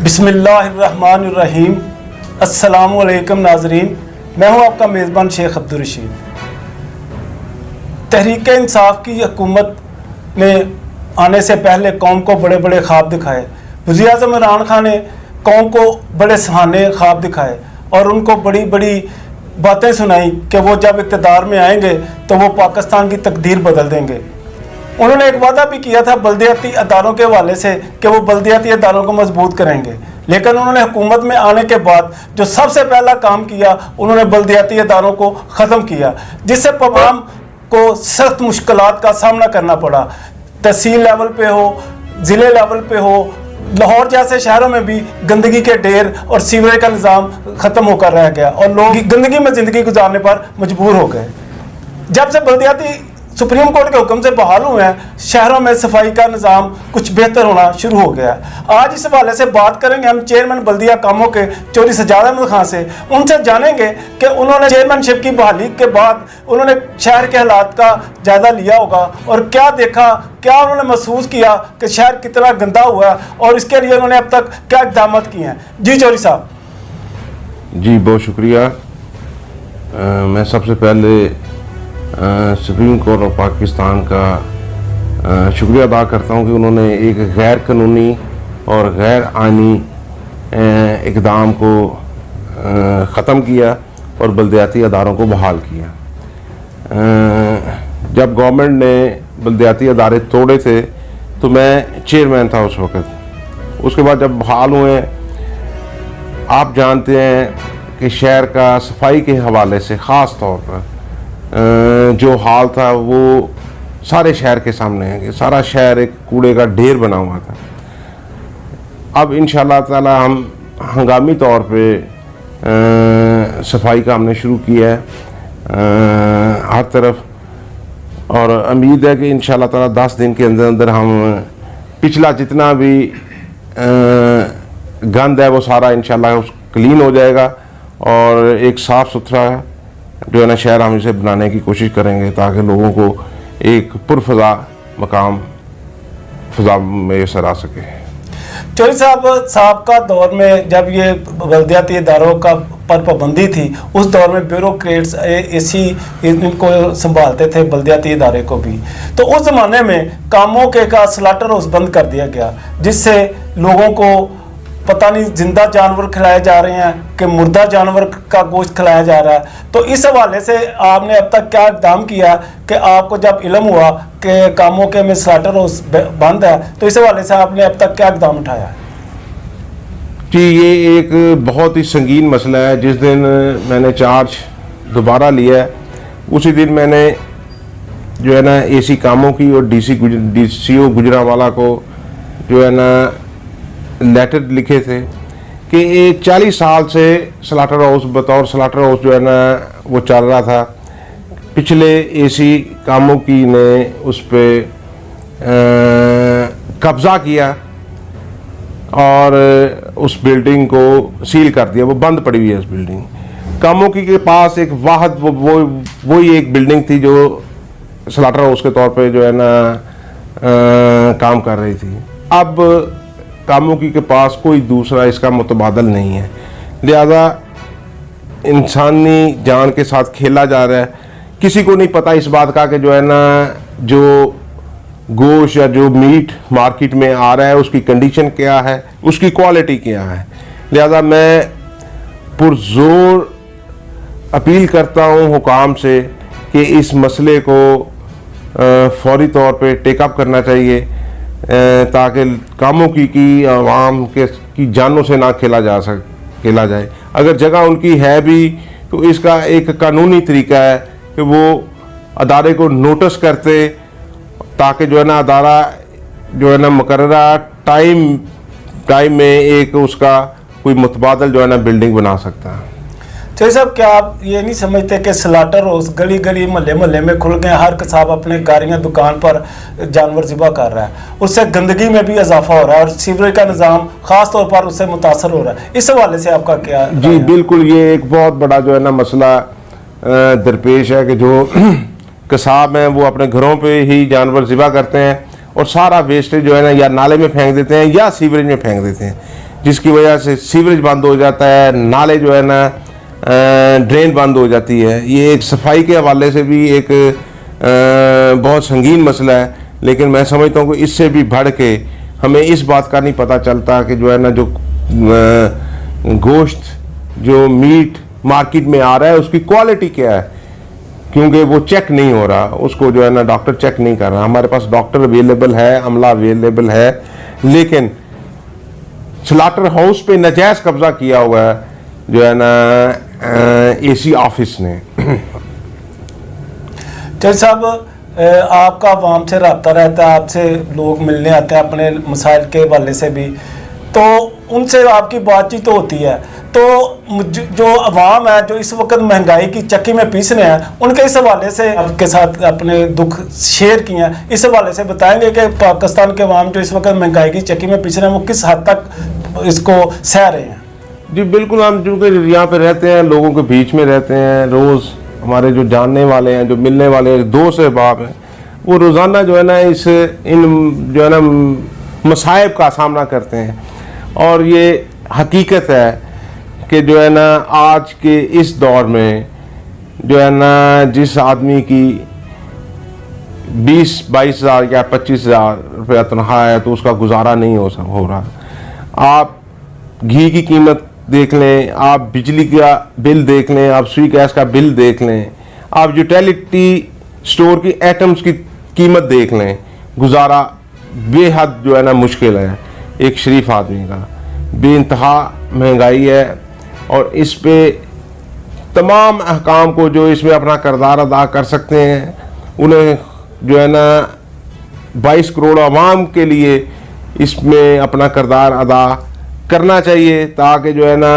बिस्मिल्लाहिर्रहमानिर्रहीम। अस्सलामु अलैकुम नाजरीन, मैं हूं आपका मेज़बान शेख अब्दुल रशीद। तहरीक इंसाफ की हुकूमत ने आने से पहले कौम को बड़े बड़े ख्वाब दिखाए। वज़ीर आज़म इमरान खान ने कौम को बड़े सुहाने ख्वाब दिखाए और उनको बड़ी बड़ी बातें सुनाई कि वो जब इक़्तिदार में आएंगे तो वो पाकिस्तान की तकदीर बदल देंगे। उन्होंने एक वादा भी किया था बल्दियाती अदारों के हवाले से कि वो बल्दियाती अदारों को मजबूत करेंगे, लेकिन उन्होंने हुकूमत में आने के बाद जो सबसे पहला काम किया उन्होंने बल्दियाती अदारों को ख़त्म किया, जिससे आवाम को सख्त मुश्किलात का सामना करना पड़ा। तहसील लेवल पे हो, ज़िले लेवल पे हो, लाहौर जैसे शहरों में भी गंदगी के ढेर और सीवरेज का निज़ाम ख़त्म होकर रह गया और लोग गंदगी में ज़िंदगी गुजारने पर मजबूर हो गए। जब से बल्दियाती सुप्रीम कोर्ट के हुक्म से बहाल हुए हैं, शहरों में सफाई का निज़ाम कुछ बेहतर होना शुरू हो गया। आज इस हवाले से बात करेंगे हम चेयरमैन बल्दिया कामों के चौधरी सज्जाद अहमद खान से। उनसे जानेंगे कि उन्होंने चेयरमैनशिप की बहाली के बाद उन्होंने शहर के हालात का जायज़ा लिया होगा और क्या देखा, क्या उन्होंने महसूस किया कि शहर कितना गंदा हुआ और इसके लिए उन्होंने अब तक क्या इक़दाम किए हैं। जी चौधरी साहब। जी बहुत शुक्रिया। मैं सबसे पहले सुप्रीम कोर्ट ऑफ पाकिस्तान का शुक्रिया अदा करता हूँ कि उन्होंने एक गैर कानूनी और गैर आइनी इक़दाम को ख़त्म किया और बल्दियाती अदारों को बहाल किया। जब गवर्नमेंट ने बल्दियाती अदारे तोड़े थे तो मैं चेयरमैन था उस वक़्त। उसके बाद जब बहाल हुए, आप जानते हैं कि शहर का सफाई के हवाले से ख़ास तौर पर जो हाल था वो सारे शहर के सामने है कि सारा शहर एक कूड़े का ढेर बना हुआ था। अब इंशाअल्लाह ताला हम हंगामी तौर पे सफाई का हमने शुरू किया है हर तरफ, और उम्मीद है कि इंशाअल्लाह ताला 10 दिन के अंदर अंदर हम पिछला जितना भी गंद है वो सारा इंशाअल्लाह क्लीन हो जाएगा और एक साफ़ सुथरा जो है ना शहर हम इसे बनाने की कोशिश करेंगे ताकि लोगों को एक पुरफ़ज़ा मकाम फ़ज़ा मैसर आ सके। चौधरी साहब, साबका दौर में जब ये बल्दियाती इदारों का पर पाबंदी थी, उस दौर में ब्यूरोक्रेट्स ऐसी इनको संभालते थे बल्दियाती इदारे को भी, तो उस ज़माने में कामों के का स्लाटर हाउस बंद कर दिया गया, जिससे लोगों को पता नहीं जिंदा जानवर खिलाए जा रहे हैं कि मुर्दा जानवर का गोश्त खिलाया जा रहा है। तो इस हवाले से आपने अब तक क्या इक़दाम किया कि आपको जब इल्म हुआ कि कामों के में स्लाटर हाउस बंद है, तो इस हवाले से आपने अब तक क्या इक़दाम उठाया? जी ये एक बहुत ही संगीन मसला है। जिस दिन मैंने चार्ज दोबारा लिया उसी दिन मैंने जो है ना AC कामों की और DCO गुजरांवाला को जो है ना लेटर लिखे थे कि एक 40 साल से स्लाटर हाउस बतौर स्लाटर हाउस जो है ना वो चल रहा था। पिछले AC कामों की ने उस पर कब्ज़ा किया और उस बिल्डिंग को सील कर दिया, वो बंद पड़ी हुई है। उस बिल्डिंग कामों की के पास एक वाहद वही एक बिल्डिंग थी जो स्लाटर हाउस के तौर पे जो है ना काम कर रही थी। अब कामों की के पास कोई दूसरा इसका मुतबादल नहीं है, लिहाजा इंसानी जान के साथ खेला जा रहा है। किसी को नहीं पता इस बात का कि जो है ना जो गोश्त या जो मीट मार्केट में आ रहा है उसकी कंडीशन क्या है, उसकी क्वालिटी क्या है। लिहाजा मैं पुरजोर अपील करता हूँ हुकाम से कि इस मसले को फौरी तौर पे टेकअप करना चाहिए ताकि कामों की आवाम की जानों से ना खेला जाए। अगर जगह उनकी है भी तो इसका एक कानूनी तरीका है कि वो अदारे को नोटिस करते ताकि जो है ना अदारा जो है ना मुकर्ररा टाइम में एक उसका कोई मुतबादल जो है ना बिल्डिंग बना सकता है। चौधरी साहब, क्या आप ये नहीं समझते कि स्लाटर हाउस गली गली मोहल्ले मोहल्ले में खुल गए, हर कसाब अपने गाड़ियाँ दुकान पर जानवर ज़िबा कर रहा है, उससे गंदगी में भी इजाफा हो रहा है और सीवरेज का निज़ाम ख़ास तौर पर उससे मुतासर हो रहा है। इस हवाले से आपका क्या? जी बिल्कुल, ये एक बहुत बड़ा जो है ना मसला दरपेश है कि जो कसाब हैं वो अपने घरों पर ही जानवर ज़िबा करते हैं और सारा वेस्टेज जो है ना या नाले में फेंक देते हैं या सीवरेज में फेंक देते हैं, जिसकी वजह से सीवरेज बंद हो जाता है, नाले जो है ना ड्रेन बंद हो जाती है। ये एक सफाई के हवाले से भी एक बहुत संगीन मसला है, लेकिन मैं समझता हूँ कि इससे भी बढ़ के हमें इस बात का नहीं पता चलता कि जो है ना जो गोश्त जो मीट मार्केट में आ रहा है उसकी क्वालिटी क्या है, क्योंकि वो चेक नहीं हो रहा, उसको जो है ना डॉक्टर चेक नहीं कर रहा। हमारे पास डॉक्टर अवेलेबल है, अमला अवेलेबल है, लेकिन स्लाटर हाउस पे नजायज कब्जा किया हुआ है जो है ना एसी ऑफिस ने। जज साहब, आपका अवाम से रब्ता रहता है, आपसे लोग मिलने आते हैं अपने मसाइल के हवाले से भी, तो उनसे आपकी बातचीत तो होती है। तो जो अवाम है जो इस वक्त महंगाई की चक्की में पीस रहे हैं, उनके इस हवाले से आपके साथ अपने दुख शेयर किए हैं, इस हवाले से बताएंगे कि पाकिस्तान के अवाम जो इस वक्त महंगाई की चक्की में पीस रहे हैं वो किस हद तक इसको सह रहे हैं? जी बिल्कुल, हम चूँकि यहाँ पे रहते हैं, लोगों के बीच में रहते हैं, रोज़ हमारे जो जानने वाले हैं, जो मिलने वाले हैं, दोस्त अहबाब हैं, वो रोज़ाना जो है ना इन जो है ना मसाइब का सामना करते हैं। और ये हकीकत है कि जो है ना आज के इस दौर में जो है ना जिस आदमी की 20-22 हज़ार या 25 हज़ार रुपया तनख्वाह है तो उसका गुजारा नहीं हो रहा। आप घी की कीमत देख लें, आप बिजली का बिल देख लें, आप सुई गैस का बिल देख लें, आप यूटिलिटी स्टोर की आइटम्स की कीमत देख लें, गुजारा बेहद जो है ना मुश्किल है एक शरीफ आदमी का। बेइंतहा महंगाई है और इस पे तमाम अहकाम को जो इसमें अपना किरदार अदा कर सकते हैं उन्हें जो है ना 22 करोड़ आवाम के लिए इसमें अपना किरदार अदा करना चाहिए, ताकि जो है ना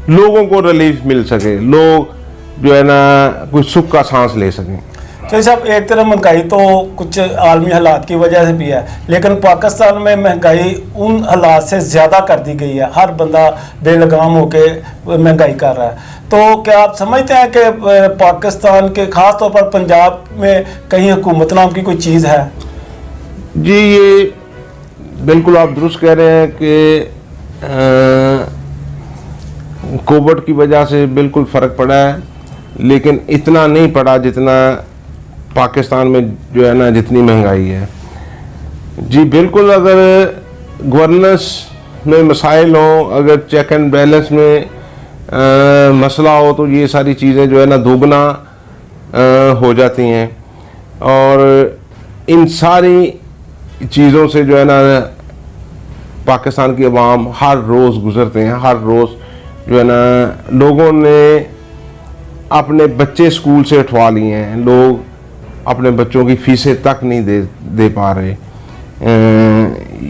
लोगों को रिलीफ मिल सके, लोग जो है ना कुछ सुख का सांस ले सकें। तो साहब, एक तरफ महंगाई तो कुछ आलमी हालात की वजह से भी है, लेकिन पाकिस्तान में महंगाई उन हालात से ज़्यादा कर दी गई है। हर बंदा बेलगाम होके महंगाई कर रहा है। तो क्या आप समझते हैं कि पाकिस्तान के ख़ास तौर पर पंजाब में कहीं हुकूमत नाम की कोई चीज़ है? जी ये बिल्कुल आप दुरुस्त कह रहे हैं कि कोविड की वजह से बिल्कुल फ़र्क पड़ा है, लेकिन इतना नहीं पड़ा जितना पाकिस्तान में जो है ना जितनी महंगाई है। जी बिल्कुल, अगर गवर्नेंस में मसाइल हों, अगर चेक एंड बैलेंस में मसला हो तो ये सारी चीज़ें जो है ना दोगुना हो जाती हैं। और इन सारी चीज़ों से जो है ना पाकिस्तान की अवाम हर रोज़ गुज़रते हैं। हर रोज़ जो है ना लोगों ने अपने बच्चे स्कूल से उठवा लिए हैं, लोग अपने बच्चों की फीसें तक नहीं दे पा रहे।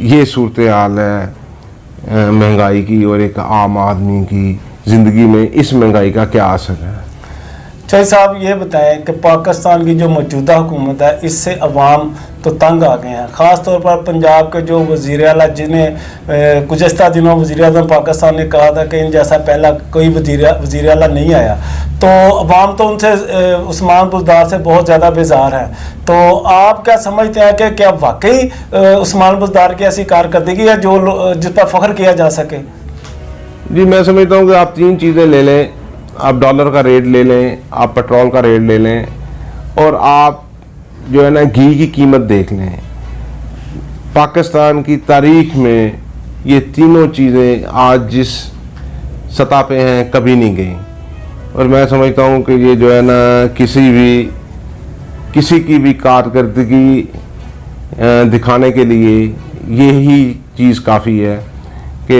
ये सूरत हाल है महंगाई की, और एक आम आदमी की ज़िंदगी में इस महंगाई का क्या असर है? शाहिद साहब, ये बताएं कि पाकिस्तान की जो मौजूदा हुकूमत है इससे अवाम तो तंग आ गए हैं। ख़ास तौर पर पंजाब के जो वज़ीर आला, जिन्हें गुज़श्ता दिनों वज़ीर आज़म पाकिस्तान ने कहा था कि इन जैसा पहला कोई वज़ीर आला नहीं आया, तो अवाम तो उनसे उस्मान बुज़दार से बहुत ज़्यादा बेजार है। तो आप क्या समझते हैं कि क्या वाकई उस्मान बुज़दार की ऐसी कारकर्दगी है जो जिस पर फ़ख्र किया जा सके? जी मैं समझता हूँ कि आप तीन चीज़ें ले लें, आप डॉलर का रेट ले लें, आप पेट्रोल का रेट ले लें, और आप जो है ना घी की कीमत देख लें। पाकिस्तान की तारीख में ये तीनों चीज़ें आज जिस सतह पे हैं कभी नहीं गई। और मैं समझता हूँ कि ये जो है ना किसी की भी कारकर्दगी दिखाने के लिए यही चीज़ काफ़ी है कि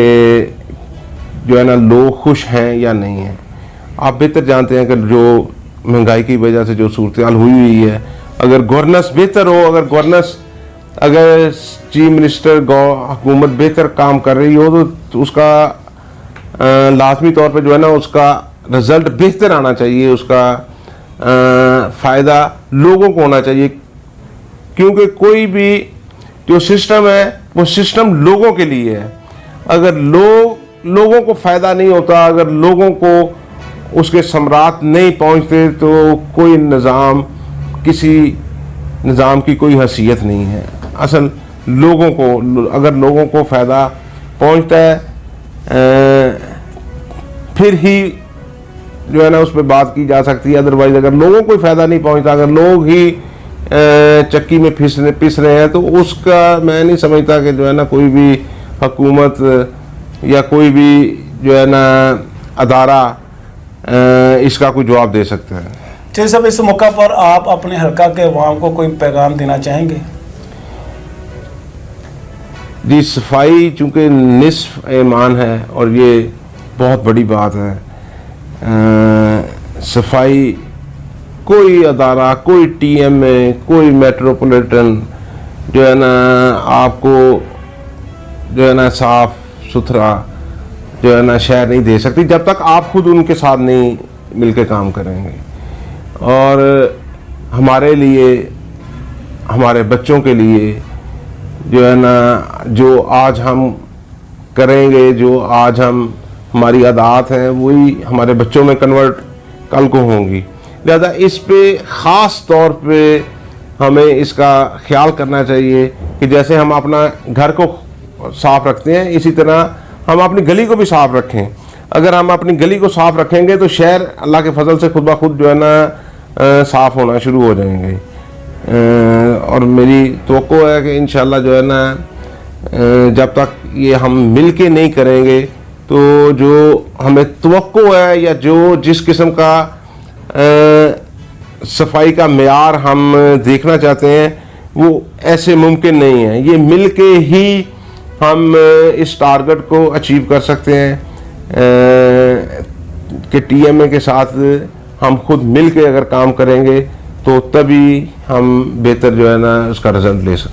जो है ना लोग खुश हैं या नहीं हैं। आप बेहतर जानते हैं कि जो महंगाई की वजह से जो सूरत हाल हुई है, अगर गवर्नेंस बेहतर हो, अगर चीफ मिनिस्टर हुकूमत बेहतर काम कर रही हो तो उसका लाजमी तौर पे जो है ना उसका रिज़ल्ट बेहतर आना चाहिए, उसका फ़ायदा लोगों को होना चाहिए। क्योंकि कोई भी जो सिस्टम है वो सिस्टम लोगों के लिए है। अगर लोगों को फ़ायदा नहीं होता, अगर लोगों को उसके समरात नहीं पहुंचते, तो कोई किसी निज़ाम की कोई हैसियत नहीं है। असल अगर लोगों को फ़ायदा पहुंचता है फिर ही जो है ना उस पर बात की जा सकती है। अदरवाइज अगर लोगों को फ़ायदा नहीं पहुंचता, अगर लोग ही चक्की में पिस रहे हैं, तो उसका मैं नहीं समझता कि जो है ना कोई भी हुकूमत या कोई भी जो है ना अदारा इसका कोई जवाब दे सकता है। चलिए साहब, इस मौका पर आप अपने हल्का के अवाम को कोई पैगाम देना चाहेंगे? जी, सफाई चूँकि निस्फ ईमान है और ये बहुत बड़ी बात है। सफाई कोई अदारा, कोई टीएमए, कोई मेट्रोपॉलिटन जो है ना आपको जो है ना साफ सुथरा जो है ना शहर नहीं दे सकती जब तक आप खुद उनके साथ नहीं मिलकर काम करेंगे। और हमारे लिए, हमारे बच्चों के लिए जो है ना जो आज हम करेंगे, जो आज हम हमारी आदत हैं, वही हमारे बच्चों में कन्वर्ट कल को होंगी। लिहाजा इस पे ख़ास तौर पे हमें इसका ख्याल करना चाहिए कि जैसे हम अपना घर को साफ़ रखते हैं, इसी तरह हम अपनी गली को भी साफ़ रखें। अगर हम अपनी गली को साफ़ रखेंगे तो शहर अल्लाह के फजल से खुद ब खुद जो है ना साफ़ होना शुरू हो जाएंगे। और मेरी तवक्को है कि इंशाल्लाह जो है ना जब तक ये हम मिल के नहीं करेंगे तो जो हमें तवक्को है या जो जिस किस्म का सफाई का मेयार हम देखना चाहते हैं वो ऐसे मुमकिन नहीं है। ये मिल के ही हम इस टारगेट को अचीव कर सकते हैं कि टीएमए के साथ हम खुद मिल के अगर काम करेंगे तो तभी हम बेहतर जो है ना उसका रिजल्ट ले सकते हैं।